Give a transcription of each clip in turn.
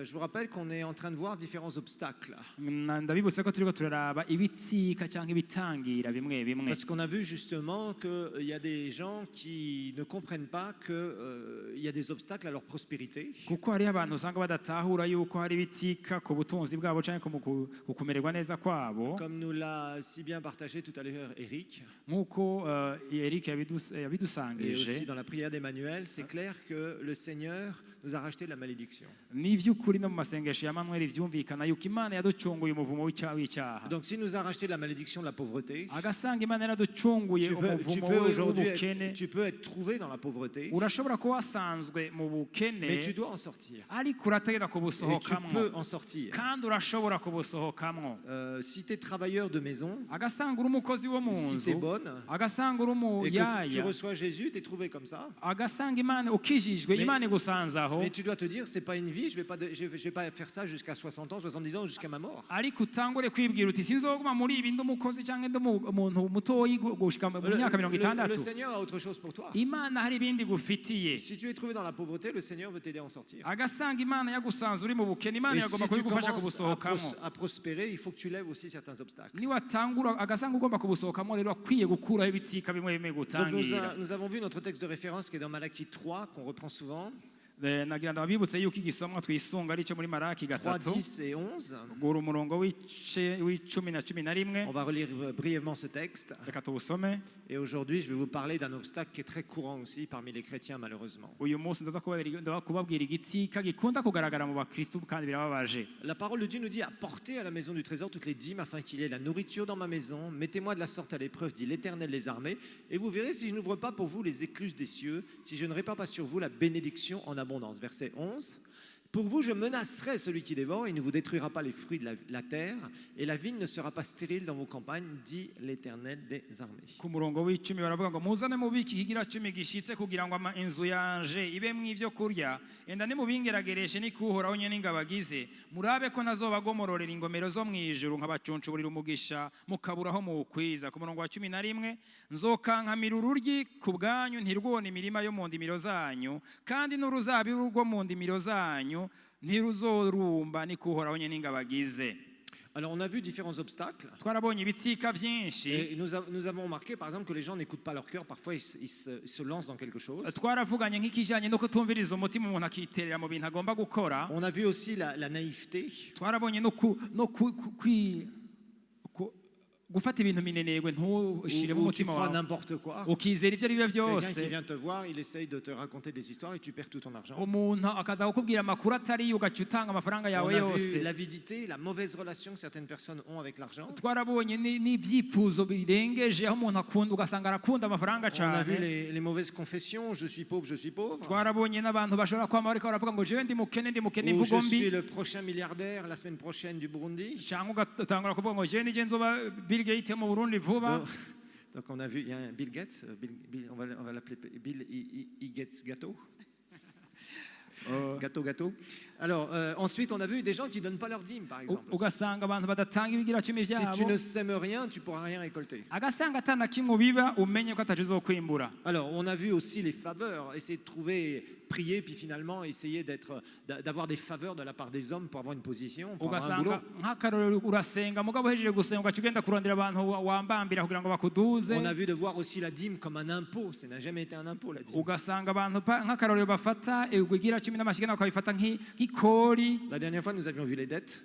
je vous rappelle qu'on est en train de voir différents obstacles. ndabibutsa ko turiko turaraba ibitsika cyangwa ibitangira bimwe bimwe Parce qu'on a vu justement qu'il y a des gens qui ne comprennent pas qu'il y a des obstacles à leur prospérité. kuko hariho abantu usanga badatahura yuko hari ibitsika ku butunzi bwabo cyangwa ku kumererwa neza kwabo Comme nous l'a si bien partagé tout à l'heure Eric, nk'uko Eric et aussi yabidusangije dans la prière d'Emmanuel, c'est clair que le Seigneur nous a racheté de la malédiction. n'ivy'ukuri no mu masengesho ya Manuel vyumvikana yuko Imana yaducunguye umuvumo w'icyaha Donc s'il nous a racheté de la malédiction de la pauvreté, agasanga Imana yaraducunguye umuvumo w'ubukene tu peux être trouvé dans la pauvreté, urashobora kuba wasanzwe mu bukene mais tu dois en sortir. ariko urategeka Et tu kubusohokamwo peux en sortir. kandi urashobora kubusohokamwo Si tu es travailleur de maison, agasanga uri umukozi wo mu si nzu c'est bonne, agasanga uri et que tu umuyaya reçois Jésus, tu es trouvé comme ça. agasanga Imana ukijijwe Mais- Imana igusanzaho Mais tu dois te dire, c'est pas une vie, je vais pas faire ça jusqu'à 60 ans, 70 ans, jusqu'à ma mort. ariko utangure kwibwira uti sinzoguma muri ibi ndi umukozi cyangwa ndi umuntu mutoyi gushika mu myaka Le 60. Seigneur a autre chose pour toi. Imana hari ibindi gufitiye Si tu es trouvé dans la pauvreté, le Seigneur veut t'aider à en sortir. agasanga Imana yagusanze uri mu bukene Imana Et si yagomba tu kubigufasha commences kubusohokamo à prospérer, il faut que tu lèves aussi certains obstacles. niwatangura agasanga ugomba kubusohokamo rero akwiye gukuraho ibitsika bimwe bimwe Donc gutangira nous avons vu notre texte de référence qui est dans Malachie 3, qu'on reprend souvent, nagira ndabibutse yuko igisomwa twisunga ari cyo muri Maraki 3, gatatu 10 et 11. gura umurongo w'icumi na cumi na rimwe On va relire brièvement ce texte. reka tuwusome Et aujourd'hui, je vais vous parler d'un obstacle qui est très courant aussi parmi les chrétiens, malheureusement. uyu munsi ndaza kubabwira igitsika gikunda kugaragara mu bakristu kandi birababaje. La parole de Dieu nous dit: apportez à la maison du trésor toutes les dîmes afin qu'il y ait la nourriture dans ma maison. Mettez-moi de la sorte à l'épreuve, dit l'Éternel des armées, et vous verrez si je n'ouvre pas pour vous les écluses des cieux, si je ne répands pas sur vous la bénédiction en abondance. Verset 11. Pour vous, je menacerai celui qui dévore, il ne vous détruira pas les fruits de la terre, et la vigne ne sera pas stérile dans vos campagnes, dit l'Éternel des armées. Ku murongo w'icumi baravuga ngo muzane mubiki ikigira cumi gishitse kugira ngo inzu yanje ibe mw'ivyo kurya enda nimubingeragereshe nikuhoraho nyene ingabagize murabe ko ntazobagomororera ingomero zo mw'ijuru nkabacuncuburira umugisha mukaburaho muwukwiza. Ku murongo wa 11 nzokankamira ururyi ku bwanyu ntirwone imirima yo mu ndimiro zanyu kandi n'uruzabibu rwo mu ndimiro zanyu ntiruzorumba nikuhoraho nyene ingabagize. Alors on a vu différents obstacles. Twarabonye ibitsika byinshi. Et nous avons remarqué par exemple que les gens n'écoutent pas leur cœur, parfois ils se lancent dans quelque chose. Twaravuganye nk'ikijanye no kutumviriza umutima umuntu akiterera mu bintu agomba gukora. On a vu aussi la naïveté. Twarabonye no gufata ibintu minenegwe ntushire mu mutima wawe n'importe quoi. ukizera ivyo ari byo byose. Quelqu'un qui vient te voir, il essaye de te raconter des histoires et tu perds tout ton argent. Umuntu akaza kukubwira amakuru atari yo ugaca utanga amafaranga On yawe a yose. vu l'avidité, la mauvaise relation que certaines personnes ont avec l'argent. Twarabonye n'ivyifuzo birengeje aho umuntu akunda ugasanga arakunda amafaranga On a vu cyane. les mauvaises confessions, je suis pauvre, je suis pauvre. Twarabonye n'abantu bashobora kwama bariko baravuga ngo jewe ndi mukene Ou imvugo je suis mbi le prochain milliardaire la semaine prochaine du Burundi. cyangwa ugatangura kuvuga ngo jewe nije nzoba Bill Gates mu Burundi vuba. Donc on a vu, il y a un Bill Gates, on va l'appeler Bill Gates Gâteau. Gâteau. Alors ensuite on a vu des gens qui ne donnent pas leur dîme par exemple. Ugasanga abantu badatanga ibigira cumi Si tu vyabo ne sèmes rien, tu pourras rien récolter. agasanga atana kimwe biba umenye ko ataje uzokwimbura. Alors on a vu aussi les faveurs, essayer de trouver, prier, puis finalement essayer d'avoir des faveurs de la part des hommes pour avoir une position, pour avoir un boulot. Ugasanga nk'akarorero urasenga mugabo hejeje gusenga ugaca ugenda kurondera abantu wambambira kugira ngo bakuduze. On a vu de voir aussi la dîme comme un impôt, ça n'a jamais été un impôt la dîme. Ugasanga abantu nk'akarorero bafata igira cumi n'amashigana bakabifata nk'ikori. La dernière fois nous avions vu les dettes.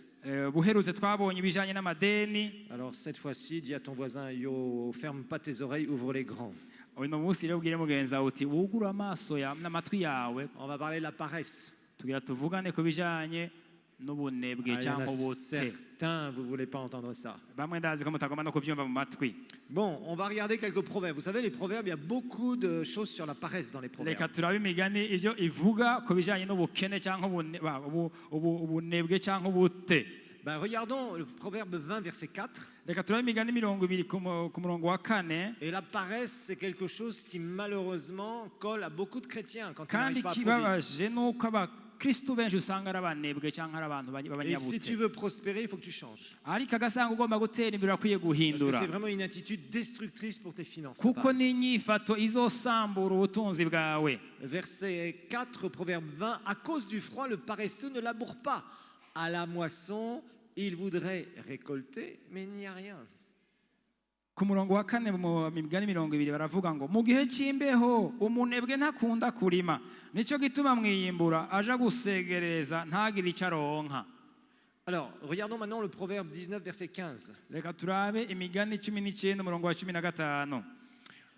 Buheruze twabonye ibijanye n'amadeni. Alors cette fois-ci, dis à ton voisin: yo, ferme pas tes oreilles, ouvre les grands. uno munsi rero ubwire mugenzi wawe uti wugura amaso yawe n'amatwi yawe. On va parler de la paresse. Tugira tuvugane ku bijanye n'ubunebwe cyangwa ubute. Certains, vous voulez pas entendre ça. Bamwe ndazi ko mutagomba no kuvyumva mu matwi. Bon, on va regarder quelques proverbes. Vous savez, les proverbes, il y a beaucoup de choses sur la paresse dans les proverbes. Reka turabe imigani ivyo ivuga ku bijanye n'ubukene cyangwa ubunebwe cyangwa ubute. Ben, regardons le proverbe 20, verset 4. Reka turabe imigani 20 ku murongo wa 4. Et la paresse, c'est quelque chose qui malheureusement colle à beaucoup de chrétiens quand ils Kandi n'arrivent pas à produire. kibabaje nuko abakristu benshi usanga ari abanebwe cyangwa ari abantu Et si tu b'abanyabute veux prospérer, il faut que tu changes. ariko agasanga ugomba gutera imbere urakwiye Parce que guhindura c'est vraiment une attitude destructrice pour tes finances. la kuko paresse. n'inyifato izosambura ubutunzi bwawe. Verset 4, Proverbe 20. À cause du froid, le paresseux ne laboure pas. À la moisson, il voudrait récolter, mais il n'y a rien. Ku murongo wa 4 mu migani 20 baravuga ngo mu gihe cy'imbeho umunebwe ntakunda kurima nico gituma mwiyimbura aja gusegereza ntagire icyo aronka. Alors, regardons maintenant le Proverbe 19, verset 15. Reka turabe imigani 19 umurongo wa 15.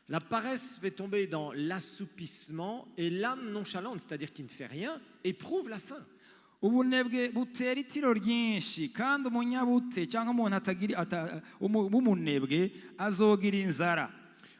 La paresse fait tomber dans l'assoupissement et l'âme nonchalante, c'est-à-dire qui ne fait rien, éprouve la faim. Ubunebwe butera itiro ryinshi kandi umunyabute cyangwa umuntu w'umunebwe azogira inzara.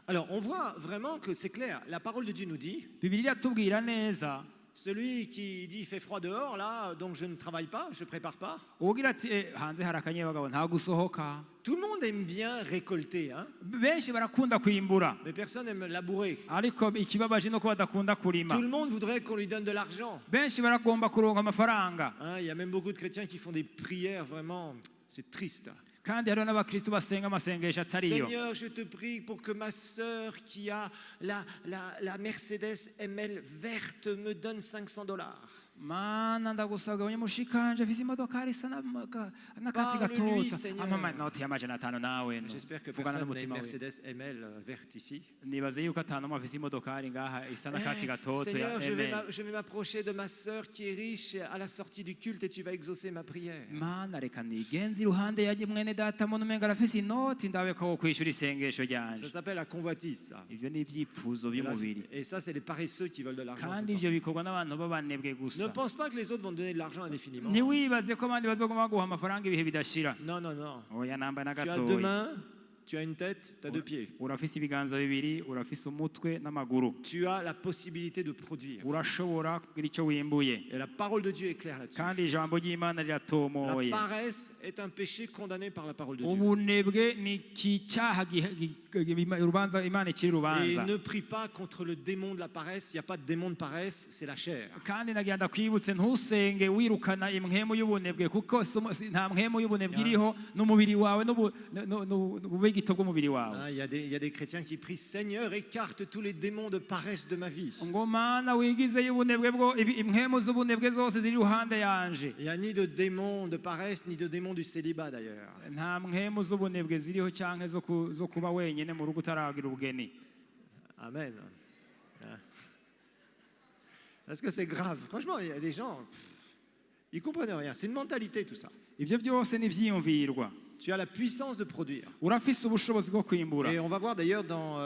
Alors, on voit vraiment que c'est clair. La parole de Dieu nous dit, Bibiliya tubwira neza celui qui dit il fait froid dehors, là, donc je ne travaille pas, je ne prépare pas. ugira ati hanze harakanye bagabo nta gusohoka. Tout le monde aime bien récolter, hein? Benshi barakunda kwimbura Mais personne n'aime labourer. ariko ikibabaje no ko badakunda kurima. Tout le monde voudrait qu'on lui donne de l'argent. Benshi baragomba kuronka amafaranga Hein, il y a même beaucoup de chrétiens qui font des prières, vraiment, c'est triste. kandi hariho n'abakristu basenga amasengesho atariyo. Seigneur, je te prie pour que ma sœur qui a la Mercedes ML verte me donne $500. Mana ndagusabwa abanyamushikanje afise imodoka isa n'akatsi Parle-lui, gatoto Seigneur. amama inoti y'amajana 5 nawe J'espère que vugana personne n'a une n'umutima we. Mercedes ML verte ici. Nibaze yuko atanu afise imodokari ngaha isa n'akatsi gatoto ya Seigneur, ML. je vais m'approcher de ma sœur qui est riche à la sortie du culte et tu vas exaucer ma prière. Mana reka nigenze iruhande yaje mwene data muntu umenga arafise inoti ndabe ko kwishura isengesho ryanje. Ça s'appelle la convoitise, ça. Ivyo ni ivyipfuzo by'umubiri Et ça, c'est les paresseux qui veulent de l'argent. tout kandi le temps. ivyo bikorwa n'abantu b'abanebwe Ne gusa. pense pas que les autres vont te donner de l'argent indéfiniment. Ntiwibaze ko abandi bazoguma baguha amafaranga ibihe bidashira. Non, non, non. Oya namba na Tu as gatoya. deux mains, tu as une tête, tu as deux pieds. Urafise ibiganza bibiri, urafise umutwe n'amaguru. Tu as la possibilité de produire. Urashobora kugira icyo wimbuye. Et la parole de Dieu est claire là-dessus. Kandi ijambo ry'Imana La riratomoye. paresse est un péché condamné par la parole de Dieu. Ubunebwe ni icyaha urubanza Imana ikiri Et urubanza. ne prie pas contre le démon de la paresse. Il n'y a pas de démon de paresse, c'est la chair. Kandi nagira ndakwibutse ntusenge wirukana imwemu y'ubunebwe kuko nta mwemu y'ubunebwe iriho n'umubiri wawe n'ububegito bw'umubiri wawe. Hein, il y a des chrétiens qui prient Seigneur, écarte tous les démons de paresse de ma vie. ngo Mana wigizeyo ubunebwe bwo imwemu z'ubunebwe zose ziri iruhande yanje. Il n'y a ni de démon de paresse, ni de démon du célibat d'ailleurs. Nta mwemu z'ubunebwe ziriho cyangwa zo kuba wenyine mu rugo utaragira ubugeni. Amen. Hein. Parce que c'est grave. Franchement, il y a des gens, ils comprennent rien. C'est une mentalité tout ça. Ibyo byose ni ibyiyumvirwa. Tu as la puissance de produire. Urafise ubushobozi bwo kwimbura. Et on va voir d'ailleurs dans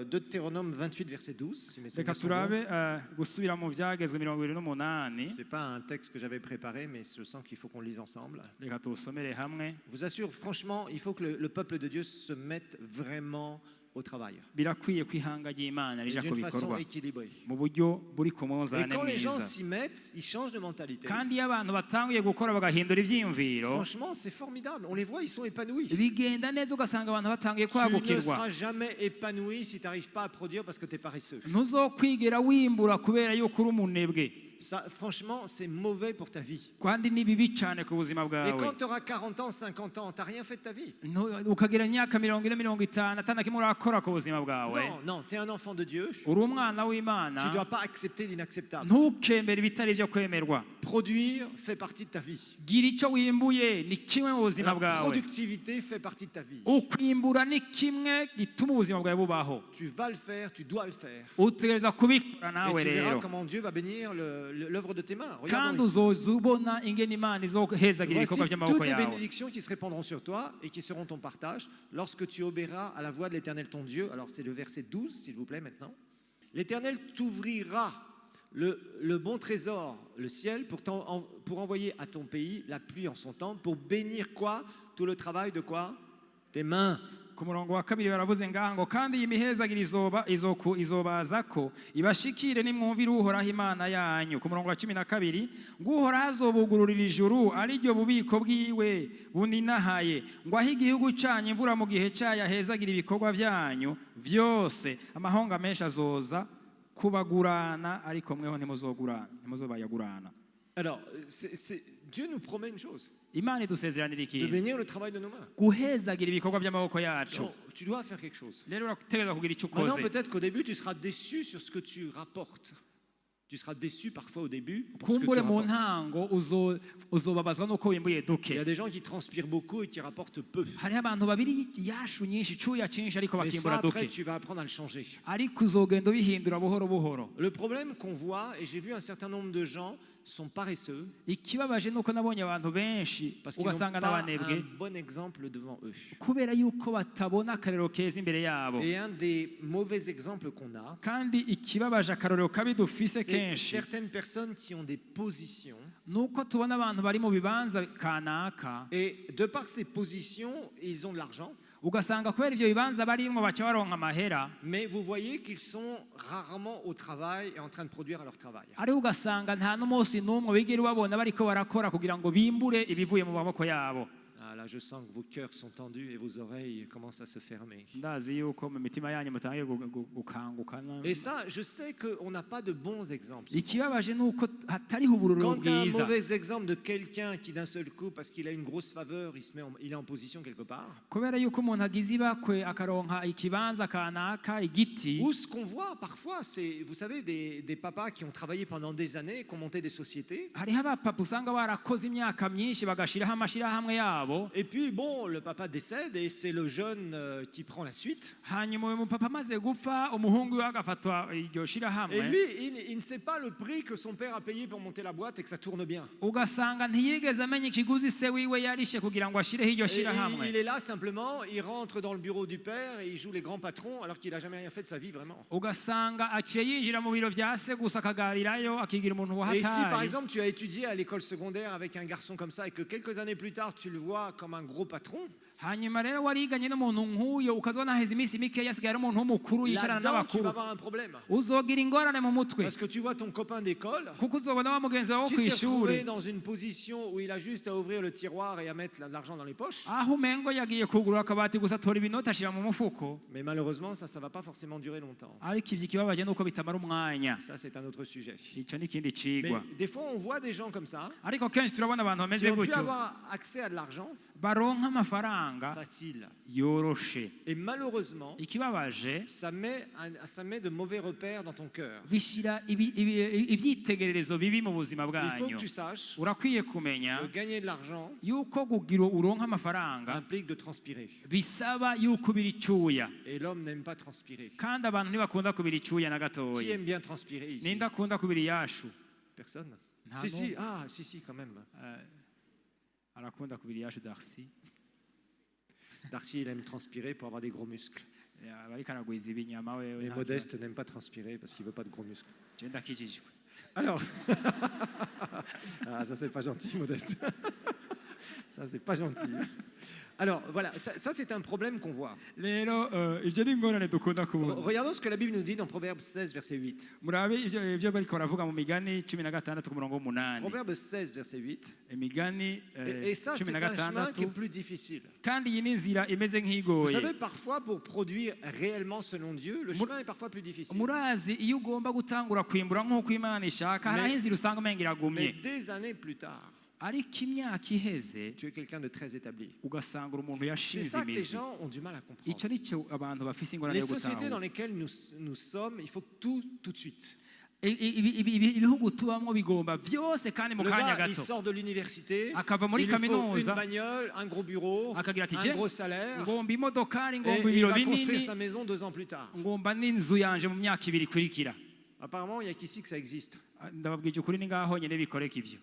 Deutéronome 28, verset 12. Si mes Reka souvenirs sont bons. turabe gusubira mu byagezwe 28. C'est pas un texte que j'avais préparé, mais je sens qu'il faut qu'on le lise ensemble. Reka tuwusomere hamwe. Je vous assure, franchement, il faut que le peuple de Dieu se mette vraiment au travail. Birakwiye kwihanga ry'Imana Et rija d'une façon kubikorwa équilibrée. mu buryo buri ku Et munzane quand les gens mwiza. s'y mettent, ils changent de mentalité. Kandi iyo abantu batanguye gukora bagahindura ibyiyumviro Franchement, c'est formidable. On les voit, ils sont épanouis. bigenda neza ugasanga abantu batanguye Tu ne kwagukirwa. seras jamais épanoui si tu n'arrives pas à produire parce que tu es paresseux. Ntuzokwigera wimbura kubera yuko uri umunebwe. Ça, franchement, c'est mauvais pour ta vie. Kandi ni bibi cyane ku buzima Et bwawe. quand tu auras 40 ans, 50 ans, tu n'as rien fait de ta vie. Ukagira imyaka 40 50 atana kimwe urakora ku buzima bwawe. Non, non, tu es un enfant de Dieu. Uri umwana Tu ne w'Imana. dois pas accepter l'inacceptable. Ntukembere ibitari byo kwemerwa. Produire fait partie de ta vie. Gira icyo wimbuye ni kimwe mu buzima La bwawe. productivité fait partie de ta vie. Ukwimbura ni kimwe gituma ubuzima bwawe bubaho. Tu vas le faire, tu dois le faire. Utegereza kubikora Et nawe tu verras rero. comment Dieu va bénir l'œuvre de tes mains. Kandi Regardons ici. uzoza ubona ingene Imana izohezagira ibikorwa Voici by'amaboko toutes les yawe. bénédictions qui se répandront sur toi et qui seront ton partage lorsque tu obéiras à la voix de l'Éternel ton Dieu. Alors c'est le verset 12, s'il vous plaît, maintenant. L'Éternel t'ouvrira le bon trésor, le ciel, pour envoyer à ton pays la pluie en son temps, pour bénir quoi? Tout le travail de quoi? Tes mains. Ku murongo wa kabiri baravuze ngaha ngo kandi iyi mihezagiro izobazako ibashikire nimwumvire uhoraho Imana yanyu. Ku murongo wa 12 ngo uhoraho azobugururira ijuru ari ryo bubiko bwiwe buninahaye ngo aho igihugu cyanyu imvura mu gihe cyayo ahezagira ibikorwa byanyu byose amahonga menshi azoza kubagurana ariko mweho ntimuzobayagurana. Alors, Dieu nous promet une chose, imana idusezeranira de ikintu bénir le travail de nos mains. guhezagira ibikorwa by'amaboko yacu. Donc, tu dois faire quelque chose. Rero urategereza kugira icyo Maintenant, ukoze. peut-être qu'au début, tu seras déçu sur ce que tu rapportes. Tu seras déçu parfois au début pour ce que tu kumbure mu rapportes. ntango uzobabazwa nuko wimbuye Il y duke. a des gens qui transpirent beaucoup et qui rapportent peu. hariho abantu babiri yashu nyinshi icyuya cyinshi ariko Mais ça, bakimbura après, duke, tu vas apprendre à le changer. ariko uzogenda ubihindura buhoro buhoro. Le problème qu'on voit, et j'ai vu un certain nombre de gens, sont paresseux ikibabaje ni uko nabonye abantu benshi parce qu'ils n'ont ugasanga pas n'abanebwe un bon exemple devant eux. kubera yuko batabona akarero keza imbere yabo. Et un des mauvais exemples qu'on a, kandi ikibabaje akarorero kabi dufise c'est kenshi certaines personnes qui ont des positions. nuko tubona abantu bari mu bibanza kanaka, Et de par ces positions, ils ont de l'argent. ugasanga kubera ibyo bibanza barimo baca baronka amahera, Mais vous voyez qu'ils sont rarement au travail et en train de produire à leur travail. ariko ugasanga nta n'umunsi n'umwe bigera ubabona bariko barakora kugira ngo bimbure ibivuye mu maboko yabo. Ah, là, je sens que vos cœurs sont tendus et vos oreilles commencent à se fermer. ndazi yuko mu mitima yanyu mutangiye gukangukana. Et ça, je sais qu'on n'a pas de bons exemples. ikibabaje ni uko hatariho ubururu Quand tu as un bwiza. mauvais exemple de quelqu'un qui d'un seul coup, parce qu'il a une grosse faveur, il est en position quelque part, kubera yuko umuntu agize ibakwe akaronka ikibanza kanaka igiti, ou ce qu'on voit parfois, c'est, vous savez, des papas qui ont travaillé pendant des années, qui ont monté des sociétés, hariho abapapa usanga barakoze imyaka myinshi bagashiraho amashyirahamwe yabo, et puis bon, le papa décède et c'est le jeune qui prend la suite. hanyuma uyu mupapa amaze gupfa umuhungu we agafatwa iryo Et shirahamwe, lui, il ne sait pas le prix que son père a payé pour monter la boîte et que ça tourne bien. ugasanga ntiyigeze amenya ikiguzi se wiwe yarishe kugira ngo ashireho iryo Et shirahamwe. il est là simplement, il rentre dans le bureau du père et il joue les grands patrons alors qu'il n'a jamais rien fait de sa vie vraiment. ugasanga aciye yinjira mu biro vya se gusa akagarirayo akigira umuntu Et si par wahatari. exemple tu as étudié à l'école secondaire avec un garçon comme ça et que quelques années plus tard tu le vois comme un gros patron, hanyuma rero wariganye n'umuntu nk'uyo ukazona haheze iminsi mikeya asigaye ari umuntu w'umukuru yicarana là-dedans tu n'abakuru, vas avoir un problème. uzogira ingorane mu mutwe Parce que tu vois ton copain d'école kuko uzobona wa mugenzi wawe wo qui ku s'est retrouvé ishuri dans une position où il a juste à ouvrir le tiroir et à mettre de l'argent dans les poches. aho umengo yagiye kugurura akabati gusa atora ibinoti ashira mu mufuko, Mais malheureusement, ça ne va pas forcément durer longtemps. ariko ivyo ikibabaje nuko bitamara umwanya. Ça, c'est un autre sujet. Ico ni ikindi Mais cigwa, des fois, on voit des gens comme ça ariko kenshi turabona abantu qui bameze ont pu gutyo avoir accès à de l'argent baronka amafaranga facile. yoroshe. Et malheureusement, Ikibabaje ça met de mauvais repères dans ton cœur. bishira ivyitegererezo bibi mu buzima Il faut bwanyu. que tu saches urakwiye kumenya que gagner de l'argent yuko kugira uronka amafaranga implique de transpirer. bisaba yuko ubira icyuya, Et l'homme n'aime pas transpirer. kandi abantu ntibakunda kubira icyuya na Qui gatoya. aime bien transpirer ici? ninde akunda kubira iyashu? Personne. Ah Si, si, non. ah, si, quand même. arakunda kubira iyashu Darcy. Darcy, il aime transpirer pour avoir des gros muscles. bariko aragwiza ibinyama wewe Et nta Modeste n'aime pas transpirer parce qu'il veut pas de gros muscles. kibazo. Je ndakijijwe. Alors, ah, ça c'est pas gentil, Modeste. Ça c'est pas gentil. Alors voilà, ça c'est un problème qu'on voit. rero ibyo ni ingorane dukunda kubona. Regardons ce que la Bible nous dit dans Proverbe 16, verset 8. murabe ibyo bariko baravuga mu migani 16 ku murongo w'8. Proverbe 16, verset 8. imigani Et ça, c'est un chemin qui est 16, plus difficile. kandi iyi ni inzira imeze Vous nk'igoye. savez, parfois, pour produire réellement selon Dieu, le chemin est parfois plus difficile. murazi iyo ugomba gutangura kwimbura nk'uko Imana ishaka, hari aho inzira usanga umenga Mais iragumye, des années plus tard, ariko imyaka iheze tu es quelqu'un de très établi. ugasanga uri umuntu C'est yashinze ça que les imizi. gens ont du mal à comprendre. icyo ni cyo abantu bafise ingorane Les yo sociétés dans gutahura. lesquelles nous sommes, il faut tout de suite. ibihugu tubamo bigomba byose kandi mu Le kanya gars, il gato. sort de l'université, Akava muri il lui faut une kaminuza, bagnole, un gros bureau, akagira ati un gros salaire, ngomba imodokari, et ngomba il ibiro va construire binini, sa maison 2 ans plus tard. ngomba n'inzu yanje mu myaka 2 ikurikira. Apparemment, il n'y a qu'ici que ça existe. ndababwije ukuri ni ngaho nyine bikoreka ivyo,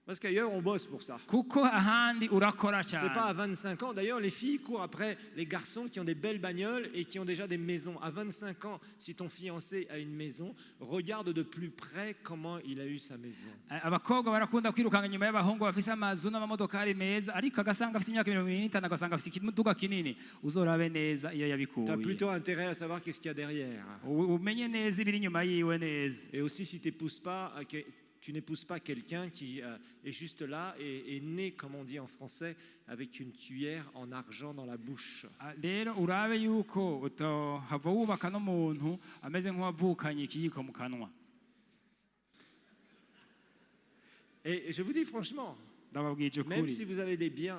Parce qu'ailleurs, on bosse pour ça. kuko ahandi urakora C'est pas à cyane. 25 ans. D'ailleurs, les filles courent après les garçons qui ont des belles bagnoles et qui ont déjà des maisons. À 25 ans, si ton fiancé a une maison, regarde de plus près comment il a eu sa maison. abakobwa barakunda kwirukanga nyuma y'abahungu bafise amazu n'amamodokari meza, ariko agasanga afise imyaka 25, agasanga afise ikiduga kinini. Uzorabe neza iyo Tu as yabikuye, plutôt intérêt à savoir qu'est-ce qu'il y a derrière. umenye neza ibiri inyuma yiwe neza. Et aussi, si tu n'épouses pas quelqu'un qui est juste là et est né, comme on dit en français, avec une cuillère en argent dans la bouche. rero urabe yuko utahava wubaka n'umuntu ameze nk'uwavukanye ikiyiko mu kanwa. Et je vous dis franchement, ndababwije même ukuri si vous avez des biens,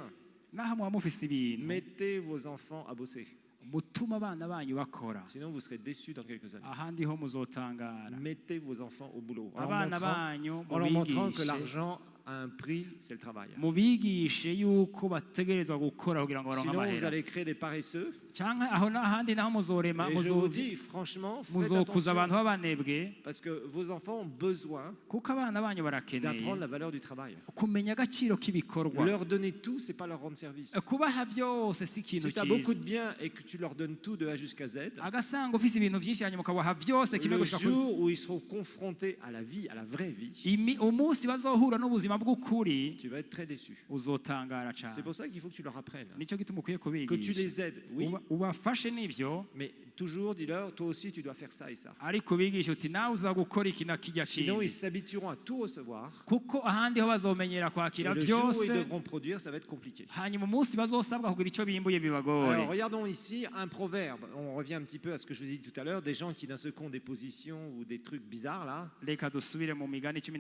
naho muba mufise ibintu mettez vos enfants à bosser. mutuma abana banyu bakora, Sinon, vous serez déçus dans quelques années. ahandi ho muzotangara. Mettez vos enfants au boulot. Abana banyu En leur montrant que mubigishe, l'argent a un prix, c'est le travail. mubigishe yuko bategerezwa gukora kugira ngo baronke Sinon, vous amahera. allez créer des paresseux. Canke aho n'ahandi naho muzorema Et je vous dis, franchement, faites muzokuza abantu attention. b'abanebwe, Parce que vos enfants ont besoin kuko abana banyu barakeneye d'apprendre la valeur du travail. kumenya agaciro k'ibikorwa. Leur donner tout, c'est pas leur rendre service. Kubaha byose si ikintu Si tu as beaucoup cyiza. de biens et que tu leur donnes tout de A jusqu'à Z, agasanga ufise ibintu byinshi hanyuma ukabaha byose kimwe le gushika kuri jour où ils seront confrontés à la vie, à la vraie vie, umunsi bazohura n'ubuzima bw'ukuri tu vas être très déçu. uzotangara C'est cyane. pour ça qu'il faut que tu leur apprennes. Nicyo gituma ukwiye Que tu kubigisha, les aides, oui, ubafashe n'ivyo, mais toujours dis-leur, toi aussi tu dois faire ça et ça. ariko ubigisha uti nawe uza gukora iki na kijya Sinon, ils kindi, s'habitueront à tout recevoir. kuko ahandi ho bazomenyera Et kwakira le jour où byose, ils devront produire, ça va être compliqué. hanyuma umunsi bazosabwa kugira icyo bimbuye Alors, bibagore. regardons ici un proverbe. On revient un petit peu à ce que je vous ai dit tout à l'heure, des gens qui d'un seul coup ont des positions ou des trucs bizarres là, Reka dusubire mu migani 16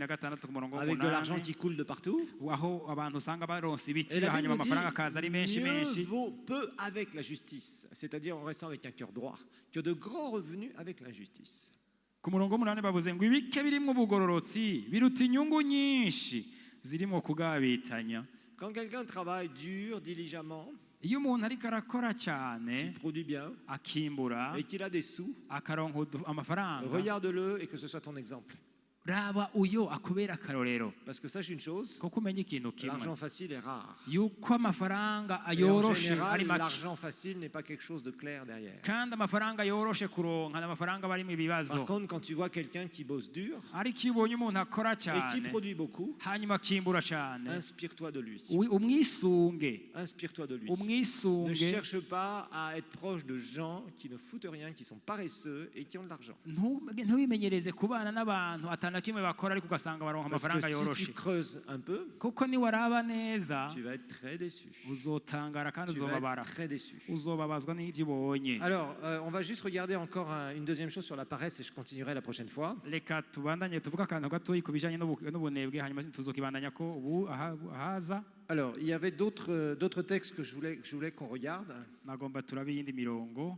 ku murongo avec de l'argent w'umunani, qui coule de partout. aho abantu usanga baronse Et ibiti la Bible hanyuma nous amafaranga akaza ari menshi dit, mieux menshi. vaut peu avec la justice, c'est-à-dire en restant avec un cœur droit, que de grands revenus avec l'injustice. Ku murongo w'umunani bavuze ngo ibike birimwo ubugororotsi biruta inyungu nyinshi zirimo kugabitanya. Quand quelqu'un travaille dur, diligemment, Iyo umuntu ariko arakora cyane produit bien akimbura et qu'il a des sous, akaronka amafaranga, regarde-le et que ce soit ton exemple. raba uyo akubera akarorero, Parce que sache une chose, kuko umenya ikintu kimwe, l'argent facile est rare. yuko amafaranga Et en yoroshe général, ari make, l'argent facile n'est pas quelque chose de clair derrière. kandi amafaranga yoroshe kuronka ni amafaranga barimo Par ibibazo. contre, quand tu vois quelqu'un qui bosse dur Ariko iyo ubonye umuntu akora et qui cyane produit beaucoup, hanyuma akimbura cyane, inspire-toi de lui. umwisunge, Inspire-toi de lui. Ne umwisunge, cherche pas à être proche de gens qui ne foutent rien, qui sont paresseux et qui ont de l'argent. ntubimenyereze kubana n'abantu atana kimwe bakora ariko ugasanga baronka Parce que amafaranga si yoroshe, tu creuses un peu, kuko niwaraba neza tu vas être très déçu. uzotangara kandi Tu vas uzobabara, être très déçu. uzobabazwa n'ibyo ubonye. Alors, on va juste regarder encore une deuxième chose sur la paresse et je continuerai la prochaine fois. Reka tubandanye tuvuga akantu gatoyi ku bijanye n'ubunebwe hanyuma tuzokibandanya ko ubu ahaza. Alors, il y avait d'autres textes que je voulais qu'on regarde. Nagomba turabe iyindi mirongo.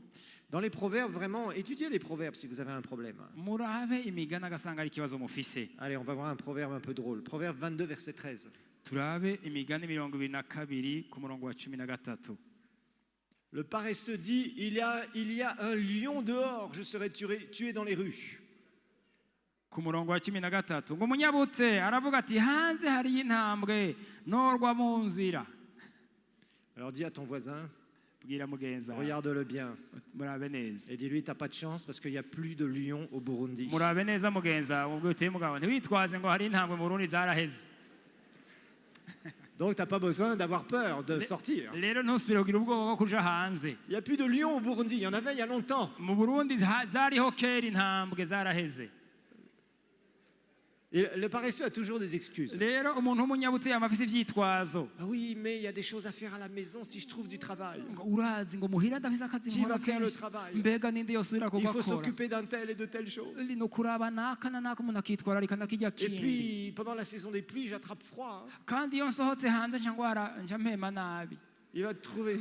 Dans les proverbes, vraiment, étudiez les proverbes si vous avez un problème. Murabe imigani agasanga ari ikibazo mufise. Allez, on va voir un proverbe un peu drôle. Proverbe 22, verset 13. Turabe imigani 22 ku murongo wa 13. Le paresseux dit, il y a un lion dehors, je serai tué dans les rues. Ku murongo wa 13 ngo umunyabutse aravuga ati hanze hari intambwe norwa mu nzira. Alors dis à ton voisin, Bwira mugenza regarde-le bien murabe neza. et dis-lui, t'as pas de chance parce qu'il n'y a plus de lions au Burundi. Murabe neza mugenza ubwo uteye mugabo ntiwitwaze ngo hari intambwe mu Burundi zaraheze. Donc t'as pas besoin d'avoir peur de sortir. Rero ntusubire kugira ubwoba bwo kuja hanze. Il n'y a plus de lions au Burundi, il y en avait il y a longtemps. Mu Burundi zariho kera intambwe zaraheze. Et le paresseux a toujours des excuses. Rero umuntu w'umunyabutse yama afise ivyitwazo. Ah oui, mais il y a des choses à faire à la maison si je trouve du travail. Ngo urazi ngo muhira ndafise akazi Qui nkora va faire le kenshi. travail? Mbega ninde yosubira Il faut kugakora. s'occuper d'un tel et de telle chose. Lino kuraba naka na naka umuntu akitwararika na kijya Et kindi. puis, pendant la saison des pluies, j'attrape froid. Hein. Kandi iyo nsohotse hanze nca mpema nabi. Il va te trouver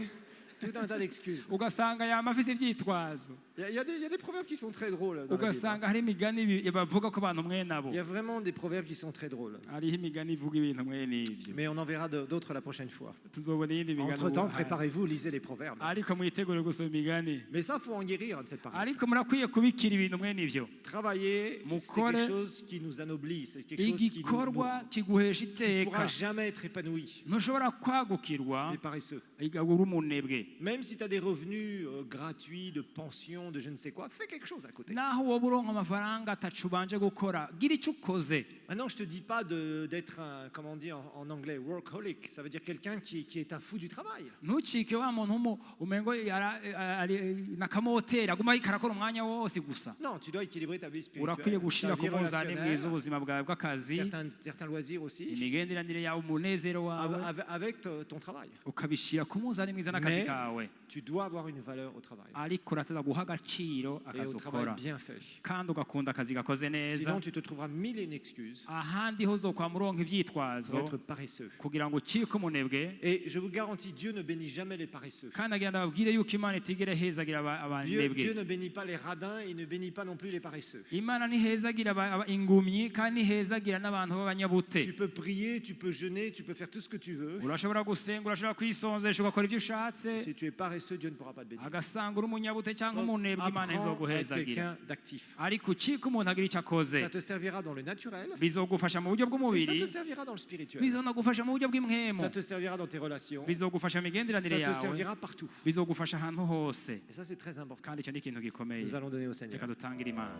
tout un tas d'excuses. Ugasanga yama afise ivyitwazo. Il y a des proverbes qui sont très drôles. Dans la Bible. Ugasanga hari imigani bavuga ko abantu mwe nabo. Il y a vraiment des proverbes qui sont très drôles. Hariho imigani ivuga ibintu mwe n'ivyo. Mais on en verra d'autres la prochaine fois. Tuzobona iyindi migani. Entre-temps, préparez-vous, lisez les proverbes. Ariko mwitegure gusoma imigani. Mais ça, il faut en guérir de cette paresse. Ariko murakwiye kubikira ibintu mwe n'ivyo. Travailler, c'est Mukore, quelque chose qui nous anoblit. C'est quelque chose qui igikorwa kiguhesha ne pourra iteka. jamais être épanoui. Ntushobora kwagukirwa T'es paresseux. uri umunebwe. Même si tu as des revenus gratuits, de pension, de je ne sais quoi, fais quelque chose à côté. Naho woba uronka amafaranga atacu ubanje gukora gira icyo ukoze. Maintenant, je ne te dis pas d'être un, comment on dit en anglais, workaholic. Ça veut dire quelqu'un qui est un fou du travail. Ntucike wa muntu umengo nakamoteri aguma ikarakora umwanya wose gusa. Non, tu dois équilibrer ta vie Urakwiye spirituelle, ta gushira ku vie munzani mwiza relationnelle, ubuzima bwawe bw'akazi, certains loisirs aussi, imigenderanire yawe, umunezero wawe, avec ton travail. ukabishira ku munzani mwiza n'akazi Mais kawe. tu dois avoir une valeur au travail. Ariko uraza guha agaciro Et akazi au travail ukora bien fait. kandi ugakunda akazi gakoze neza. Sinon, tu te trouveras mille et une excuses ahandi ho uzokwama uronka pour ivyitwazo être paresseux. kugira ngo ucike umunebwe. Et je vous garantis, Dieu ne bénit jamais les paresseux. Kandi agira ndababwire yuko Imana itigera ihezagira Dieu abanebwe. ne bénit pas les radins, il ne bénit pas non plus les paresseux. Imana ntihezagira ingumyi kandi ntihezagira n'abantu b'abanyabute. Tu peux prier, tu peux jeûner, tu peux faire tout ce que tu veux. Urashobora gusenga, urashobora kwisonzesha ugakora ivyo ushatse, Si tu es paresseux, Dieu ne pourra pas te bénir. agasanga uri umunyabute cyangwa umunebwe, Imana Apprends à être izoguhezagira. quelqu'un d'actif. Ariko ucika umuntu agira icyo akoze, Ça te servira dans le naturel, bizogufasha mu buryo et ça bw'umubiri, te servira dans le spirituel. bizonagufasha mu buryo bw'imwemu, Ça te servira dans tes relations, bizogufasha mu ça migenderanire te yawe, servira partout. bizogufasha ahantu hose. Et ça, c'est très important. Kandi icyo ni ikintu gikomeye. Nous allons donner au Seigneur. Reka dutangire Imana.